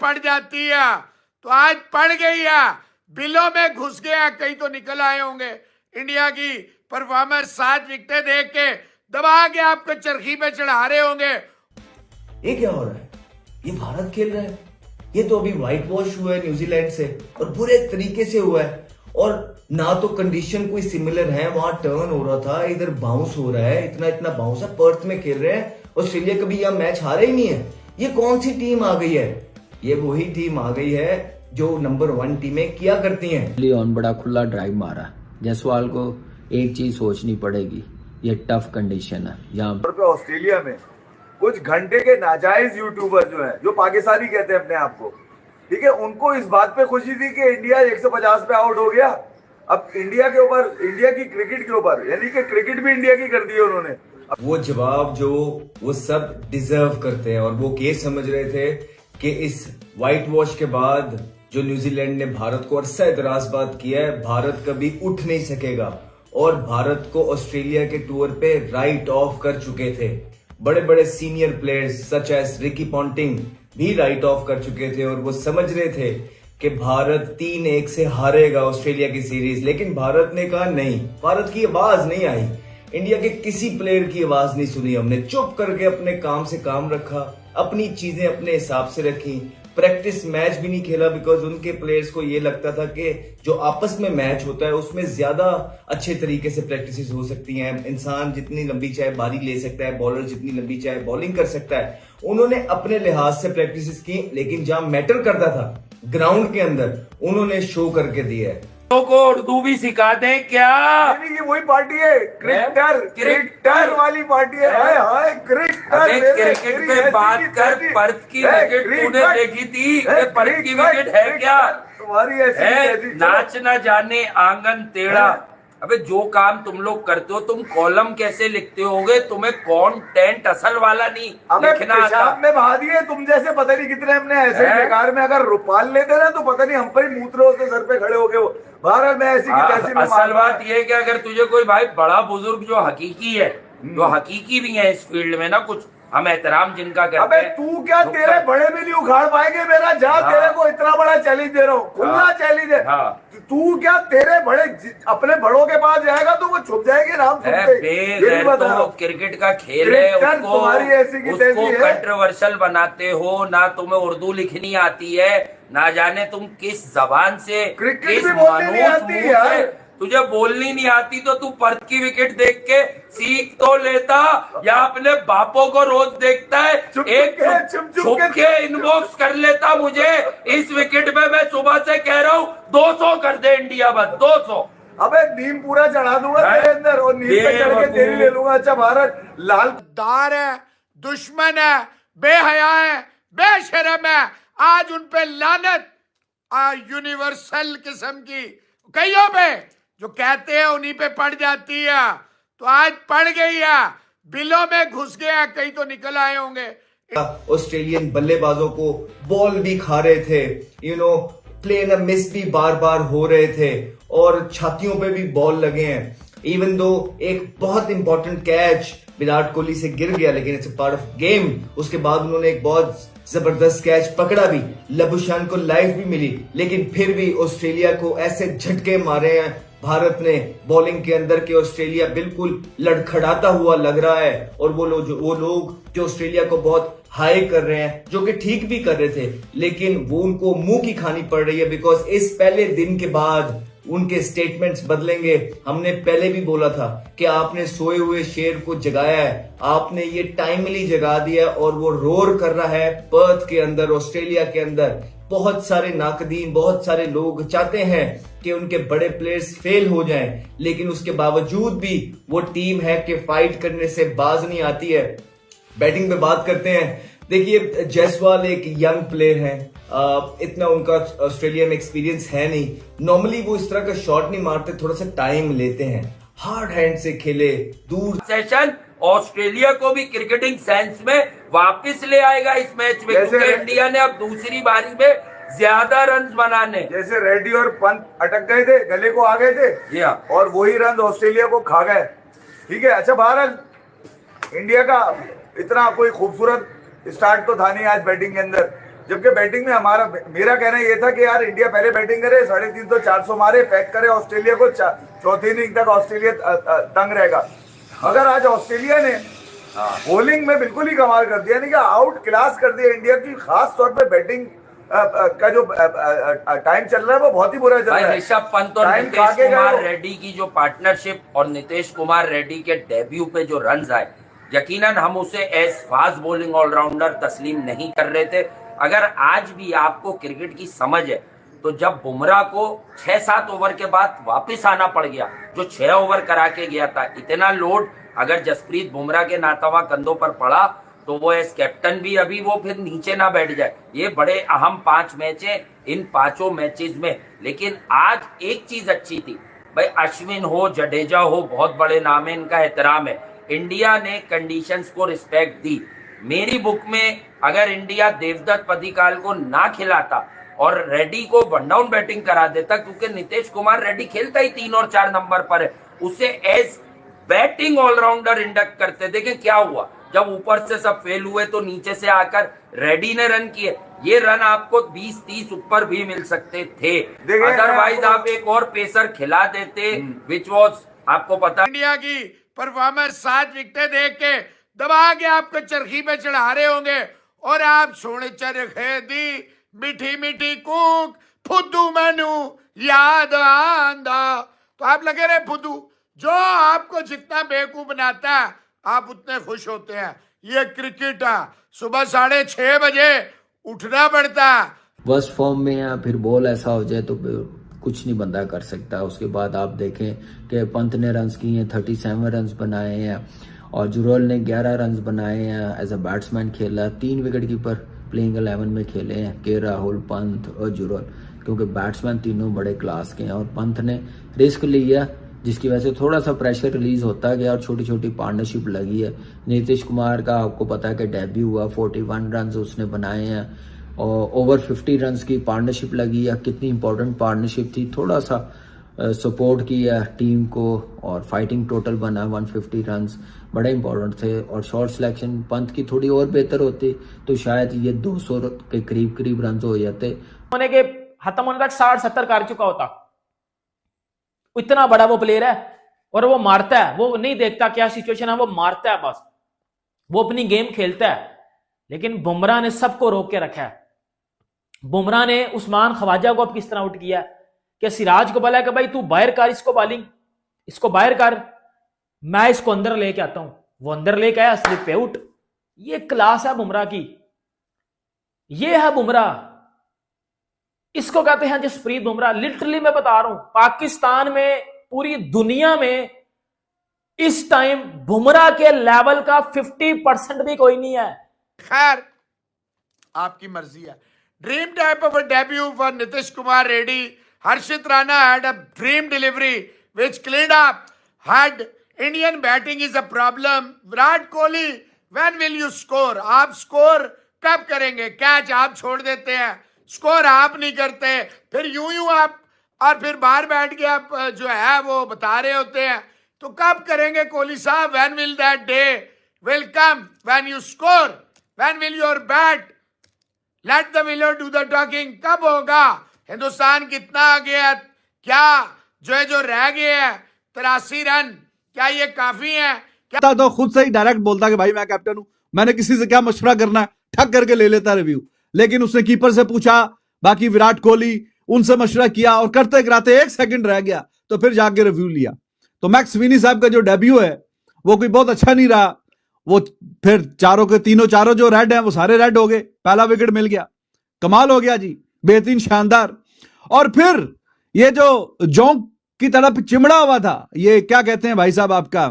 पड़ जाती है तो आज पड़ गई है, बिलों में घुस गया, कहीं तो निकल आए होंगे। इंडिया की परफॉर्मेंस 7 विकेटें देख के दबा के आपको चरखी पे चढ़ा रहे होंगे। ये क्या हो रहा है? ये भारत खेल रहा है। ये तो अभी व्हाइट वॉश हुआ है न्यूजीलैंड से और बुरे तरीके से हुआ है। और ना तो कंडीशन कोई सिमिलर है, वहां टर्न हो रहा था, इधर बाउंस हो रहा है, इतना इतना बाउंस है। पर्थ में खेल रहे हैं, ऑस्ट्रेलिया कभी यह मैच हारा ही नहीं है। ये कौन सी टीम आ गई है? ये वही टीम आ गई है जो नंबर 1 टीमें किया करती हैं। लियोन बड़ा खुला ड्राइव मारा। जायसवाल को एक चीज सोचनी पड़ेगी, ये टफ कंडीशन है यहाँ पे। ऑस्ट्रेलिया में कुछ घंटे के नाजायज यूट्यूबर जो है, जो पाकिस्तानी कहते हैं अपने आप को, ठीक है, उनको इस बात पे खुशी थी कि इंडिया 150 पे आउट हो गया। अब इंडिया के ऊपर, इंडिया की क्रिकेट के ऊपर, यानी कि क्रिकेट भी इंडिया की कर दी है उन्होंने। वो जवाब जो वो सब डिजर्व करते हैं। और वो ये समझ रहे थे कि इस व्हाइट वॉश के बाद जो न्यूजीलैंड ने भारत को अरसा एतराज बात किया है, भारत कभी उठ नहीं सकेगा। और भारत को ऑस्ट्रेलिया के टूर पे राइट ऑफ कर चुके थे। बड़े बड़े senior players such as Ricky Ponting भी राइट ऑफ कर चुके थे। और वो समझ रहे थे कि भारत 3-1 से हारेगा ऑस्ट्रेलिया की सीरीज। लेकिन भारत ने कहा नहीं, भारत की आवाज नहीं आई, इंडिया के किसी प्लेयर की आवाज नहीं सुनी। हमने चुप करके अपने काम से काम रखा, अपनी चीजें अपने हिसाब से रखी। प्रैक्टिस मैच भी नहीं खेला बिकॉज उनके प्लेयर्स को ये लगता था कि जो आपस में मैच होता है उसमें ज्यादा अच्छे तरीके से प्रैक्टिस हो सकती हैं। इंसान जितनी लंबी चाहे बारी ले सकता है, बॉलर जितनी लंबी चाहे बॉलिंग कर सकता है। उन्होंने अपने लिहाज से प्रैक्टिस की, लेकिन जहां मैटर करता था ग्राउंड के अंदर, उन्होंने शो करके दिया है। को उर्दू भी सिखा दें क्या? ये वही पार्टी है, क्रिकेटर वाली पार्टी है। हाय हाय क्रिकेटर। क्रिकेट पे बात कर, पर्थ की विकेट तूने देखी थी? पर्थ की विकेट है क्या तुम्हारी? ऐसी नाच ना जाने आंगन टेढ़ा। अबे जो काम तुम लोग करते हो, तुम कॉलम कैसे लिखते होगे? तुम्हें कंटेंट असल वाला नहीं लिखना आता। में बहा दिए तुम जैसे पता नहीं कितने हमने ऐसे बेकार में। अगर रुपाल लेते ना तो पता नहीं हम पर ही मूत्र होते सर पे खड़े हो गए। वो भारत में ऐसी की तैसी। असल बात ये है कि अगर तुझे कोई भाई बड़ा बुजुर्ग जो हकीकी है, जो हकीकी भी है इस फील्ड में ना, कुछ हम एहतराम जिनका करते हैं। अबे तू क्या, तेरे बड़े भी नहीं उखाड़ पाएंगे मेरा। जा तेरे को इतना बड़ा चैलेंज दे रहा हूँ, खुला चैलेंज है। तू क्या, तेरे बड़े अपने बड़ों के पास जाएगा तो वो छुप जाएंगे नाम सुनते। तो क्रिकेट का खेल है, उसको कंट्रोवर्शियल बनाते हो ना। तुम्हें उर्दू लिखनी आती है, ना जाने तुम किस जबान से, किस मनहूस मुंह से तुझे बोलनी नहीं आती। तो तू पर्थ की विकेट देख के सीख तो लेता, या अपने बापों को रोज देखता है, एक छुप के इनबॉक्स कर लेता मुझे। इस विकेट पे मैं सुबह से कह रहा हूँ 200 कर दे इंडिया, बस 200। अबे नीम पूरा चढ़ा दूंगा तेरे अंदर और नीम पे चढ़ के तेरी ले लूंगा। अच्छा भारत लालदार है, दुश्मन है, बेहया है, बेशरम है। आज उन पे लानत यूनिवर्सल किस्म की कईयों पे जो कहते हैं उन्हीं पे पड़ जाती है तो आज पड़ गई है, बिलों में घुस गया, कहीं तो निकल आए होंगे। ऑस्ट्रेलियन बल्लेबाजों को बॉल भी खा रहे थे, प्ले न मिस भी बार बार हो रहे थे और छातियों पे भी बॉल लगे हैं। इवन दो एक बहुत इंपॉर्टेंट कैच विराट कोहली से गिर गया, लेकिन it's a part of game. उसके बाद उन्होंने एक बहुत जबरदस्त कैच पकड़ा भी, लबुशान को लाइफ भी मिली, लेकिन फिर भी ऑस्ट्रेलिया को ऐसे झटके मारे हैं भारत ने बॉलिंग के अंदर के ऑस्ट्रेलिया बिल्कुल लड़खड़ाता हुआ लग रहा है। और वो लोग जो ऑस्ट्रेलिया को बहुत हाई कर रहे हैं, जो कि ठीक भी कर रहे थे, लेकिन वो उनको मुंह की खानी पड़ रही है बिकॉज इस पहले दिन के बाद उनके स्टेटमेंट्स बदलेंगे। हमने पहले भी बोला था कि आपने सोए हुए शेर को जगाया है, आपने ये टाइमली जगा दिया और वो रोर कर रहा है पर्थ के अंदर, ऑस्ट्रेलिया के अंदर। बहुत सारे नाकदीन, बहुत सारे लोग चाहते हैं कि उनके बड़े प्लेयर्स फेल हो जाएं, लेकिन उसके बावजूद भी वो टीम है कि फाइट करने से बाज नहीं आती है। बैटिंग पे बात करते हैं, देखिए जायसवाल एक यंग प्लेयर है, इतना उनका ऑस्ट्रेलिया में एक्सपीरियंस है नहीं। नॉर्मली वो इस तरह का शॉट नहीं मारते, थोड़ा सा टाइम लेते हैं, हार्ड हैंड से खेले दूर। सेशन ऑस्ट्रेलिया को भी क्रिकेटिंग सेंस में वापस ले आएगा इस मैच में, क्योंकि इंडिया ने अब दूसरी बारी में ज्यादा रन बनाने, जैसे रेड्डी और पंत अटक गए थे, गले को आ गए थे, और वही रन ऑस्ट्रेलिया को खा गए। ठीक है। अच्छा भारत, इंडिया का इतना कोई खूबसूरत स्टार्ट तो था नहीं आज बैटिंग के अंदर, जबकि बैटिंग में मेरा कहना ये था कि यार इंडिया पहले बैटिंग करे, 350-400 मारे, पैक करे ऑस्ट्रेलिया को, चौथी इनिंग तक ऑस्ट्रेलिया तंग रहेगा। मगर आज ऑस्ट्रेलिया ने बॉलिंग में बिल्कुल ही कमाल कर दिया, यानी कि आउट क्लास कर दिया इंडिया की। खास तौर पे बैटिंग का जो टाइम चल रहा है वो बहुत ही बुरा चल रहा है। ऋषभ पंत और नीतीश कुमार रेड्डी की जो पार्टनरशिप और नीतीश कुमार रेड्डी के डेब्यू पे जो रन्स आए, यकीनन हम उसे एज फास्ट बॉलिंग ऑलराउंडर तस्लीम नहीं कर रहे थे। अगर आज भी आपको क्रिकेट की समझ है तो जब बुमराह को 6-7 ओवर के बाद वापस आना पड़ गया, जो 6 ओवर करा के गया था, इतना लोड अगर जसप्रीत बुमराह के नातवा कंधों पर पड़ा तो वो एज कैप्टन भी अभी वो फिर नीचे ना बैठ जाए। ये बड़े अहम 5 मैच हैं, इन 5 मैचेस में। लेकिन आज एक चीज अच्छी थी भाई, अश्विन हो, जडेजा हो, बहुत बड़े नाम है, इनका एहतराम है। इंडिया ने कंडीशंस को रिस्पेक्ट दी। मेरी बुक में अगर इंडिया देवदत्त पडिक्कल को ना खिलाता और रेड्डी को वन डाउन बैटिंग करा देता, क्योंकि नीतीश कुमार रेड्डी खेलता ही 3 और 4 नंबर पर है, उसे एज बैटिंग ऑलराउंडर इंडक्ट करते। देखें क्या हुआ, जब ऊपर से सब फेल हुए तो नीचे से आकर रेड्डी ने रन किए। ये रन आपको 20-30 ऊपर भी मिल सकते थे, अदरवाइज आप एक और पेसर खिला देते, विच वॉज आपको पता। इंडिया की परफॉर्मेंस 7 विकेटें देख के दबा के आपको चरखी पे चढ़ा रहे होंगे और आप सोने चरखे दी मीठी मीठी कूक फुद्दू मैनू याद आंदा, तो आप लगे रहे फुद्दू। जो आपको जितना बेवकूफ बनाता है आप उतने खुश होते हैं। ये क्रिकेट है, सुबह 6:30 बजे उठना पड़ता है। वर्स्ट फॉर्म में या फिर बॉल ऐसा हो जाए तो कुछ नहीं बंदा कर सकता। उसके बाद आप देखें कि पंत ने रन्स किए हैं, 37 रन्स बनाए हैं और जुरल ने 11 रन्स बनाए हैं। एज अ बैट्समैन खेला, 3 विकेट कीपर प्लेइंग 11 में खेले हैं, के राहुल, पंत और जुरल, क्योंकि बैट्समैन तीनों बड़े क्लास के हैं। और पंत ने रिस्क लिया जिसकी वजह से थोड़ा सा प्रेशर रिलीज होता गया और छोटी छोटी पार्टनरशिप लगी है। नीतीश कुमार का आपको पता है कि डेब्यू हुआ, 41 रन्स उसने बनाए हैं और ओवर 50 रन्स की पार्टनरशिप लगी है। कितनी इंपॉर्टेंट पार्टनरशिप थी, थोड़ा सा सपोर्ट किया टीम को और फाइटिंग टोटल बना 150 रन्स, बड़े इंपॉर्टेंट थे। और शॉर्ट सिलेक्शन पंत की थोड़ी और बेहतर होती तो शायद ये 200 के करीब रन्स हो जाते। होने के खत्म होने तक 60-70 कर चुका होता। इतना बड़ा वो प्लेयर है और वो मारता है, वो नहीं देखता क्या सिचुएशन है, वो मारता है बस, वो अपनी गेम खेलता है। लेकिन बुमराह ने सबको रोक के रखा है। बुमराह ने उस्मान ख्वाजा को अब किस तरह आउट किया कि सिराज को बोला कि भाई तू बाहर कर इसको, बॉलिंग इसको बाहर कर, मैं इसको अंदर लेके आता हूं। वो अंदर लेके आया, स्लिप पे आउट। ये क्लास है बुमराह की, ये है बुमराह, इसको कहते हैं जसप्रीत बुमराह। लिटरली मैं बता रहा हूं, पाकिस्तान में, पूरी दुनिया में इस टाइम बुमराह के लेवल का 50% भी कोई नहीं है। खैर आपकी मर्जी है। Dream type of a debut for Nitish Kumar Reddy. Harshit Rana had a dream delivery which cleaned up. Had Indian batting is a problem. Virat Kohli, when will you score? आप स्कोर कब करेंगे? कैच आप छोड़ देते हैं, स्कोर आप नहीं करते, फिर यूं आप और फिर बाहर बैठ के आप जो है वो बता रहे होते हैं। तो कब करेंगे कोहली साहब? When will that day will come? When you score? When will your bat let the winner do the talking? कब होगा? हिंदुस्तान कितना आगे है? क्या जो रह गए हैं 83 रन, क्या ये काफी है? क्या तो खुद से ही डायरेक्ट बोलता कि भाई मैं कैप्टन हूं, मैंने किसी से क्या मशवरा करना है, ठग करके ले लेता रिव्यू। लेकिन उसने कीपर से पूछा, बाकी विराट कोहली, उनसे मशवरा किया और करते कराते 1 सेकंड रह गया तो फिर जाके रिव्यू लिया। तो मैक्स विनी साहब का जो डेब्यू है वो कोई बहुत अच्छा नहीं रहा। वो फिर चारों जो रेड हैं वो सारे रेड हो गए, पहला विकेट मिल गया, कमाल हो गया जी, बेहतरीन, शानदार। और फिर ये जो जोंक की तरफ चिमड़ा हुआ था, ये क्या कहते हैं भाई साहब आपका,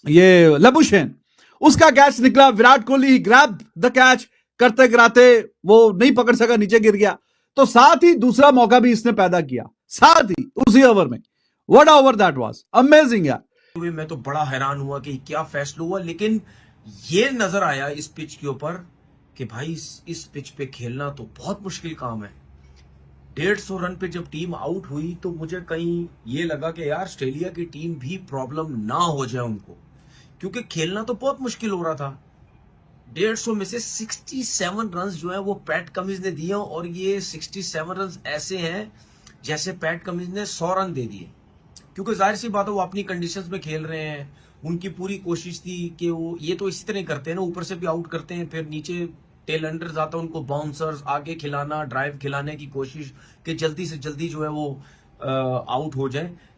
ये लबुशेन, उसका कैच निकला। Virat Kohli grab the catch, करते कराते वो नहीं पकड़ सका, नीचे गिर गया। तो साथ ही दूसरा मौका भी इसने पैदा किया, साथ ही उसी ओवर में। What over that was, amazing यार। मैं तो बड़ा हैरान हुआ कि क्या फैसला हुआ, लेकिन ये नजर आया इस पिच के ऊपर कि भाई इस पिच पे खेलना तो बहुत मुश्किल काम है। 150 रन पे जब टीम आउट हुई तो मुझे कहीं ये लगा कि यार ऑस्ट्रेलिया की टीम भी प्रॉब्लम ना हो जाए उनको, क्योंकि खेलना तो बहुत मुश्किल हो रहा था। 150 में से 67 रन जो है वो पैट कमिंस ने दिए, और ये 67 रन ऐसे हैं जैसे पैट कमिंस ने 100 रन दे दिए, क्योंकि जाहिर सी बात है वो अपनी कंडीशंस में खेल रहे हैं। उनकी पूरी कोशिश थी कि वो ये तो इसी तरह करते हैं ना, ऊपर से भी आउट करते हैं, फिर नीचे टेल अंडर्स आता है, उनको बाउंसर्स आगे खिलाना, ड्राइव खिलाने की कोशिश कि जल्दी से जल्दी जो है वो आउट हो जाए।